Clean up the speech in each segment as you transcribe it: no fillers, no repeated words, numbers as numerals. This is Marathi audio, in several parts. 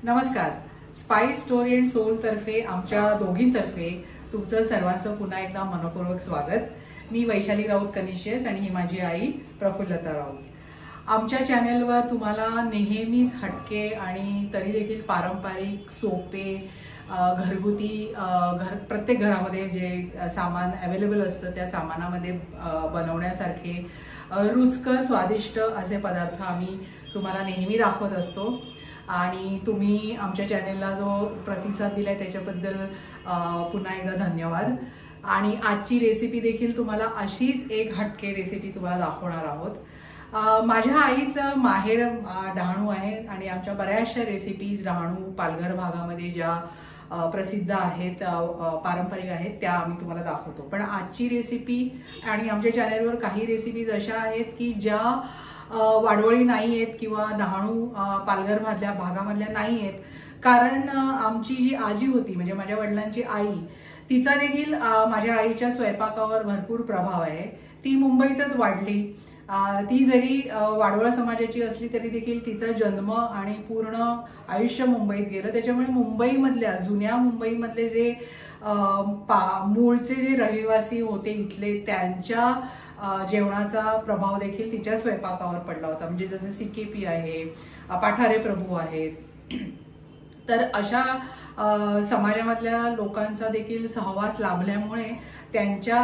नमस्कार. स्पाइस स्टोरी अँड सोल तर्फे आमच्या दोघींतर्फे तुमचं सर्वांचं पुन्हा एकदा मनपूर्वक स्वागत. मी वैशाली राऊत कनिशियस आणि ही माझी आई प्रफुल्लता राऊत. आमच्या चॅनेलवर तुम्हाला नेहमीच हटके आणि तरी देखील पारंपरिक सोपे घरगुती प्रत्येक घरामध्ये जे सामान अवेलेबल असतं त्या सामानामध्ये बनवण्यासारखे रुचकर स्वादिष्ट असे पदार्थ आम्ही तुम्हाला नेहमी दाखवत असतो. आणि तुम्ही आमच्या चॅनेलला जो प्रतिसाद दिलाय त्याच्याबद्दल पुन्हा एकदा धन्यवाद. आणि आजची रेसिपी देखील तुम्हाला अशीच एक हटके रेसिपी तुम्हाला दाखवणार आहोत. माझ्या आईचं माहेर डहाणू आहे आणि आमच्या बऱ्याचशा रेसिपीज डहाणू पालघर भागामध्ये ज्या प्रसिद्ध आहेत पारंपरिक आहेत त्या आम्ही तुम्हाला दाखवतो. पण आजची रेसिपी आणि आमच्या चॅनेलवर काही रेसिपीज अशा आहेत की ज्या वाडवळी नाही आहेत किंवा डहाणू पालघर मधल्या भागामधल्या नाही आहेत. कारण आमची जी आजी होती म्हणजे माझ्या वडिलांची आई, तिचा देखील माझ्या आईच्या स्वयंपाकावर भरपूर प्रभाव आहे. ती मुंबईतच वाढली. ती जरी वाडवळ समाजाची असली तरी देखील तिचा जन्म आणि पूर्ण आयुष्य मुंबईत गेलं. त्याच्यामुळे मुंबईमधल्या जुन्या मुंबईमधले जे मूळचे जे रहिवासी होते इथले त्यांच्या जेवणाचा प्रभाव देखील तिच्या स्वयंपाकावर पडला होता. म्हणजे जसे CKP आहे, पाठारे प्रभू आहेत. तर अशा समाजामधल्या लोकांचा देखील सहवास लाभल्यामुळे त्यांच्या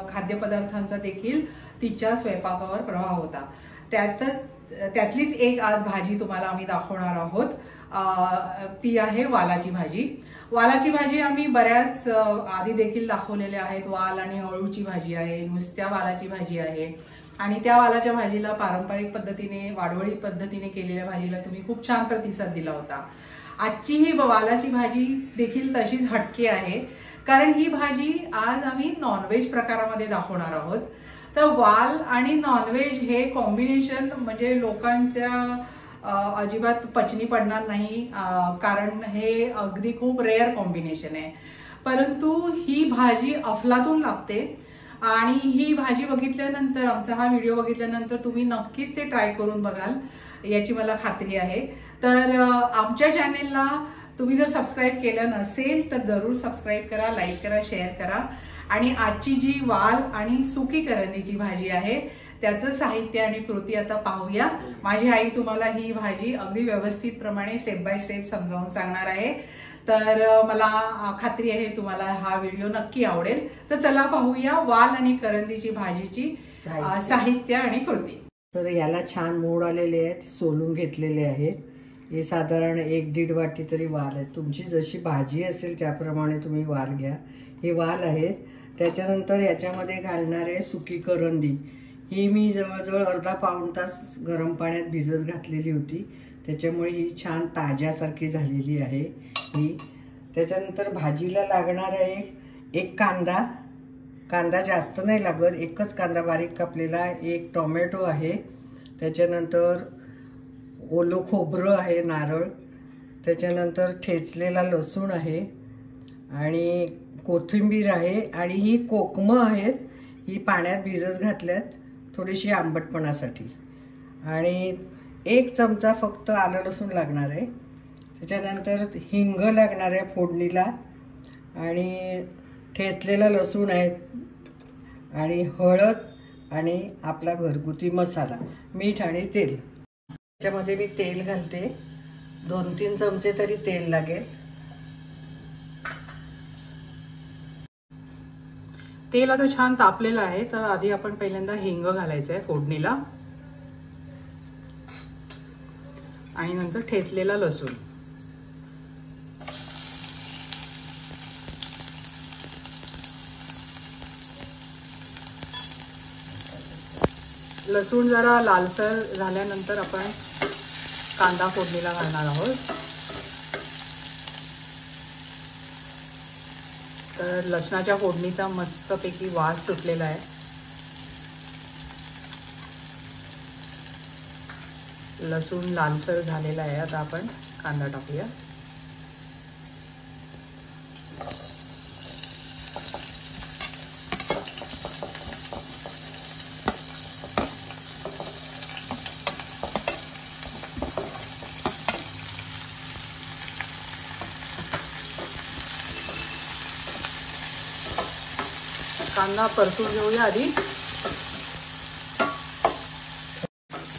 खाद्यपदार्थांचा देखील तिच्या स्वयंपाकावर प्रभाव होता. त्यातलीच एक आज भाजी तुम्हाला आम्ही दाखवणार आहोत. ती आहे वालाची भाजी. वालाची भाजी आम्ही बऱ्याच आधी देखील दाखवलेल्या आहेत. वाल आणि अळूची भाजी आहे, नुसत्या वालाची भाजी आहे. आणि त्या वालाच्या भाजीला पारंपरिक पद्धतीने वाडवळी पद्धतीने केलेल्या भाजीला तुम्ही खूप छान प्रतिसाद दिला होता. आजची ही वालाची भाजी देखील तशीच हटके आहे. कारण ही भाजी आज आम्ही नॉनव्हेज प्रकारामध्ये दाखवणार आहोत. तर वाल आणि नॉनव्हेज हे कॉम्बिनेशन म्हणजे लोकांच्या अजिबात पचनी पडणार नाही. कारण हे अगदी खूप रेअर कॉम्बिनेशन आहे. परंतु ही भाजी अफलातून लागते. आणि ही भाजी बघितल्यानंतर, आमचा हा व्हिडिओ बघितल्यानंतर तुम्ही नक्कीच ते ट्राय करून बघाल याची मला खात्री आहे. तर आमच्या चॅनेलला तुम्ही जर सबस्क्राईब केलं नसेल तर जरूर सबस्क्राईब करा, लाईक करा, शेअर करा. आणि आजची जी वाल आणि सुकी करंदीची भाजी आहे त्याचं साहित्य आणि कृती आता पाहूया. माझी आई तुम्हाला ही भाजी अगदी व्यवस्थित प्रमाणे स्टेप बाय स्टेप समजावून सांगणार आहे. तर मला खात्री आहे तुम्हाला हा व्हिडिओ नक्की आवडेल. तर चला पाहूया वाल आणि करंदीची भाजीची साहित्य आणि कृती. तर याला छान मोड आलेले आहेत, सोलून घेतलेले आहेत. हे साधारण 1-1.5 वाटी तरी वाल आहे. तुमची जशी भाजी असेल त्याप्रमाणे तुम्ही वाल घ्या. हे वाल आहेत. त्याच्यानंतर याच्यामध्ये घालणार आहे सुकी करंदी. ही मी जवळजवळ अर्धा पाऊण तास गरम पाण्यात भिजत घातलेली होती. त्याच्यामुळे ही छान ताज्यासारखी झालेली आहे ही. त्याच्यानंतर भाजीला लागणार आहे एक कांदा. कांदा जास्त नाही लागत, एकच कांदा बारीक कापलेला. एक टोमॅटो आहे. त्याच्यानंतर ओलं खोबरं आहे, नारळ. त्याच्यानंतर ठेचलेला लसूण आहे आणि कोथिंबीर आहे. आणि ही कोकमं आहेत, ही पाण्यात भिजत घातल्यात थोडीशी आंबटपणासाठी. आणि 1 चमचा फक्त आलं लसूण लागणार आहे. त्याच्यानंतर हिंग लागणार आहे फोडणीला. आणि ठेचलेला लसूण आहे आणि हळद आणि आपला घरगुती मसाला, मीठ आणि तेल. त्याच्यामध्ये मी तेल घालते. 2-3 चमचे तरी तेल लागेल. तेल आता छान तापलेलं आहे. तर आधी आपण पहिल्यांदा हिंग घालायचं आहे फोडणीला आणि नंतर ठेचलेला लसूण. लसूण जरा लालसर झाल्यानंतर आपण कांदा फोडणीला घालणार आहोत. तर लसणाच्या फोडणीचा मस्तपैकी वास सुटलेला आहे. लसूण लालसर झालेला आहे. आता आपण कांदा टाकूया. कांदा परतून घेऊया आधी.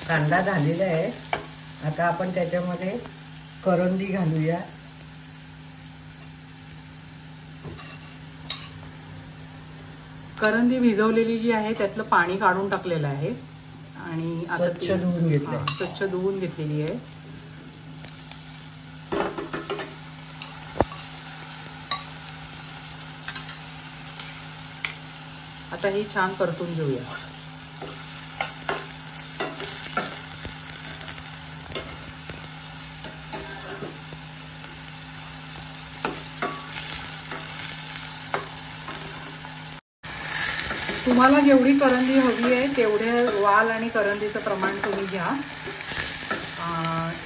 कांदा झालेला आहे. आता आपण त्याच्यामध्ये करंदी घालूया. करंदी भिजवलेली जी आहे त्यातलं पाणी काढून टाकलेलं आहे आणि आता स्वच्छ धुवून घेतलं. स्वच्छ धुवून घेतलेली आहे. आता ही छान परतून घेऊया. तुम्हाला जेवढी करंदी हवी आहे तेवढे वाल आणि करंदीचं प्रमाण तुम्ही घ्या.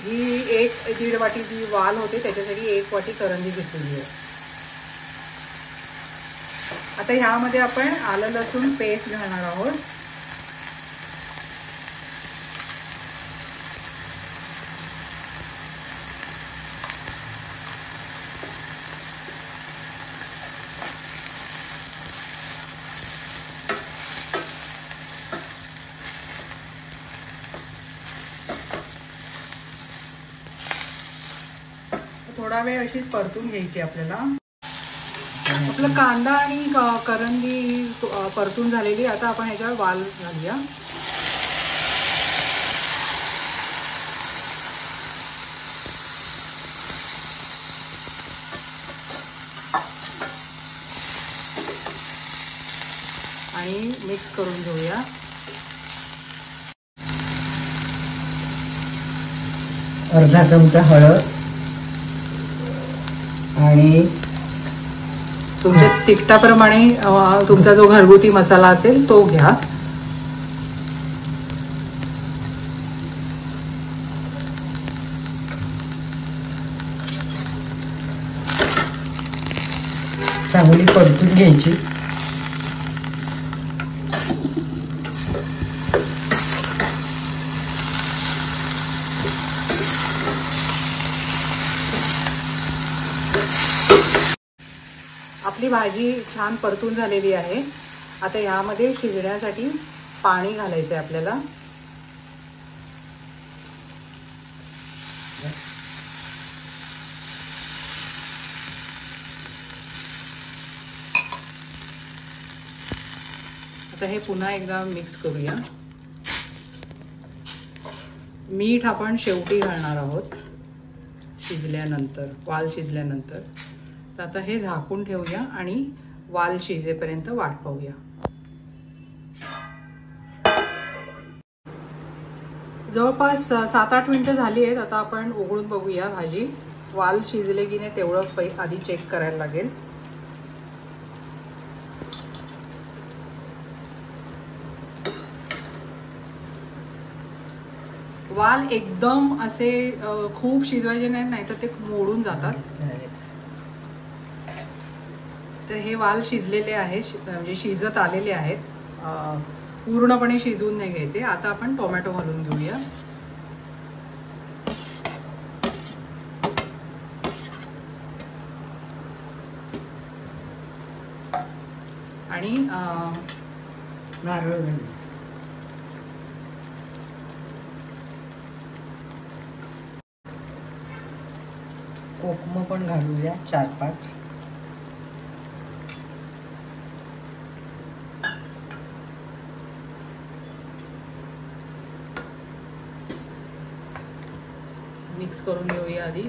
ही 1-1.5 वाटी जी वाल होते त्याच्यासाठी 1 वाटी करंदी घेतलेली आहे. आता ह्यामध्ये आपण आलं लसूण पेस्ट घालणार आहोत. थोडा वेळ अशीच परतून घ्यायची आपल्याला. आपलं कांदा आणि करंदी परतून झालेली. आता आपण ह्याच्यावर वाल घालूया. आणि मिक्स करून घेऊया. अर्धा चमचा हळद आणि तुमच्या तिखटाप्रमाणे तुमचा जो घरगुती मसाला असेल तो घ्या. चांगली परतून घ्यायची. आपली भाजी छान परतून झालेली आहे. आता यामध्ये शिजण्यासाठी पाणी घालायचं आहे आपल्याला. आता हे पुन्हा एकदा मिक्स करूया. मीठ आपण शेवटी घालणार आहोत शिजल्यानंतर, वाल शिजल्यानंतर. तर आता हे झाकून ठेवूया आणि वाल शिजेपर्यंत वाट पाहूया. जवळपास 7-8 मिनिटं झाली आहेत. आता आपण उघडून बघूया भाजी. वाल शिजले की नाही तेवढं आधी चेक करायला लागेल. वाल एकदम असे खूप शिजवायचे नाही तर ते मोडून जातात. तर हे वाल शिजलेले आहेत, म्हणजे शिजत आलेले आहेत. पूर्णपणे शिजवून नाही घ्यायचे. आता आपण टोमॅटो घालून घेऊया. आणि नारळ कोकम पण घालूया 4-5. मिक्स करून घेऊया आधी.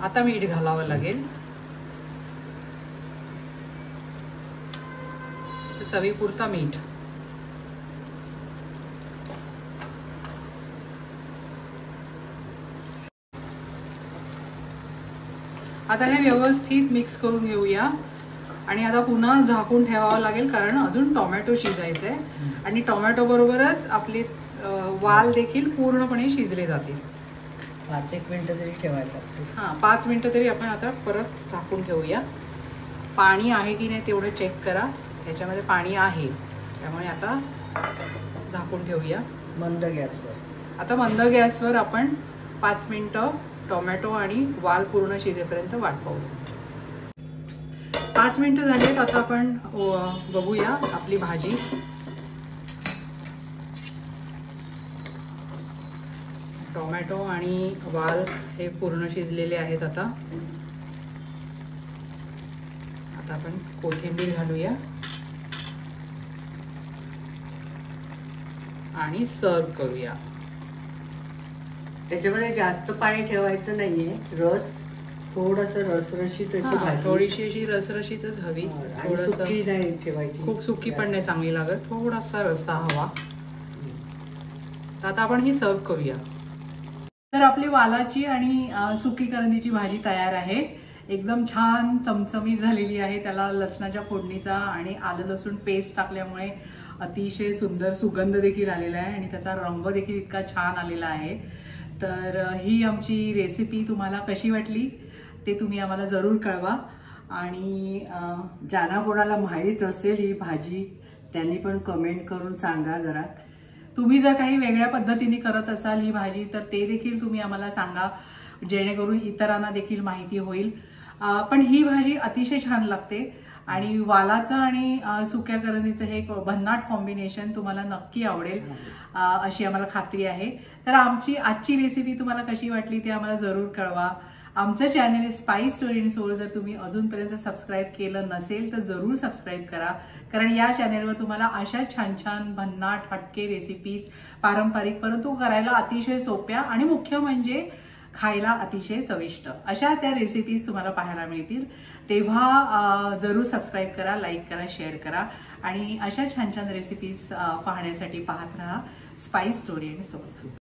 आता मीठ घालावं लागेल. चवीपुरता मीठ. आता हे व्यवस्थित मिक्स करून घेऊया. आणि आता पुन्हा झाकून ठेवावं लागेल कारण अजून टोमॅटो शिजायचं आहे. आणि टोमॅटो बरोबरच आपले वाल देखील पूर्णपणे शिजले जातील. 5-1 मिनिटं तरी ठेवायला लागते. 5 मिनिटं तरी आपण आता परत झाकून ठेवूया. पाणी आहे की नाही तेवढं चेक करा. त्याच्यामध्ये पाणी आहे, त्यामुळे आता झाकून ठेवूया मंद गॅसवर. आता मंद गॅसवर आपण 5 मिनिटं टोमॅटो आणि वाल पूर्ण शिजेपर्यंत वाट पाहू. 5 मिनिटं झालीत. आता आपण बघूया आपली भाजी. टोमॅटो आणि वाल हे पूर्ण शिजलेले आहेत. आता आपण कोथिंबीर घालूया आणि सर्व करूया. त्याच्यामध्ये जास्त पाणी ठेवायचं नाहीये. रस थोडंसं रसरशीत अशी भाजी, थोडीशी अशी रसरशीतच हवी. थोडंसं नाही ठेवायची, खूप सुकी पण नाही चांगली लागत. थोडासा रस्सा हवा. आता आपण ही सर्व करूया. तर आपली वालाची आणि सुकी करंदीची भाजी तयार आहे. एकदम छान चमचमीत झालेली आहे. त्याला लसणाच्या फोडणीचा आणि आलं लसूण पेस्ट टाकल्यामुळे अतिशय सुंदर सुगंध देखील आलेला आहे आणि त्याचा रंग देखील इतका छान आलेला आहे. तर ही आमची रेसिपी तुम्हाला कशी वाटली ते तुम्ही आम्हाला जरूर कळवा. आणि ज्यांना कोणाला माहीत असेल ही भाजी त्यांनी पण कमेंट करून सांगा जरा. तुम्ही जर काही वेगळ्या पद्धतीने करत असाल ही भाजी तर ते देखील तुम्ही आम्हाला सांगा, जेणेकरून इतरांना देखील माहिती होईल. पण ही भाजी अतिशय छान लागते आणि वालाचं आणि सुक्या करंदीचं हे एक भन्नाट कॉम्बिनेशन तुम्हाला नक्की आवडेल अशी आम्हाला खात्री आहे. तर आमची आजची रेसिपी तुम्हाला कशी वाटली ते आम्हाला जरूर कळवा. आमचं चॅनल आहे स्पाइस स्टोरी अँड सोल. जर तुम्ही अजूनपर्यंत सबस्क्राईब केलं नसेल तर जरूर सबस्क्राईब करा, कारण या चॅनलवर तुम्हाला अशा छान छान भन्नाट हटके रेसिपीज, पारंपरिक परंतु करायला अतिशय सोप्या आणि मुख्य म्हणजे खायला अतिशय चविष्ट अशा त्या रेसिपीज तुम्हाला पाहायला मिळतील. तेव्हा जरूर सबस्क्राईब करा, लाईक करा, शेअर करा आणि अशा छान छान रेसिपीज पाहण्यासाठी पाहत राहा स्पाइस स्टोरी अँड सोल.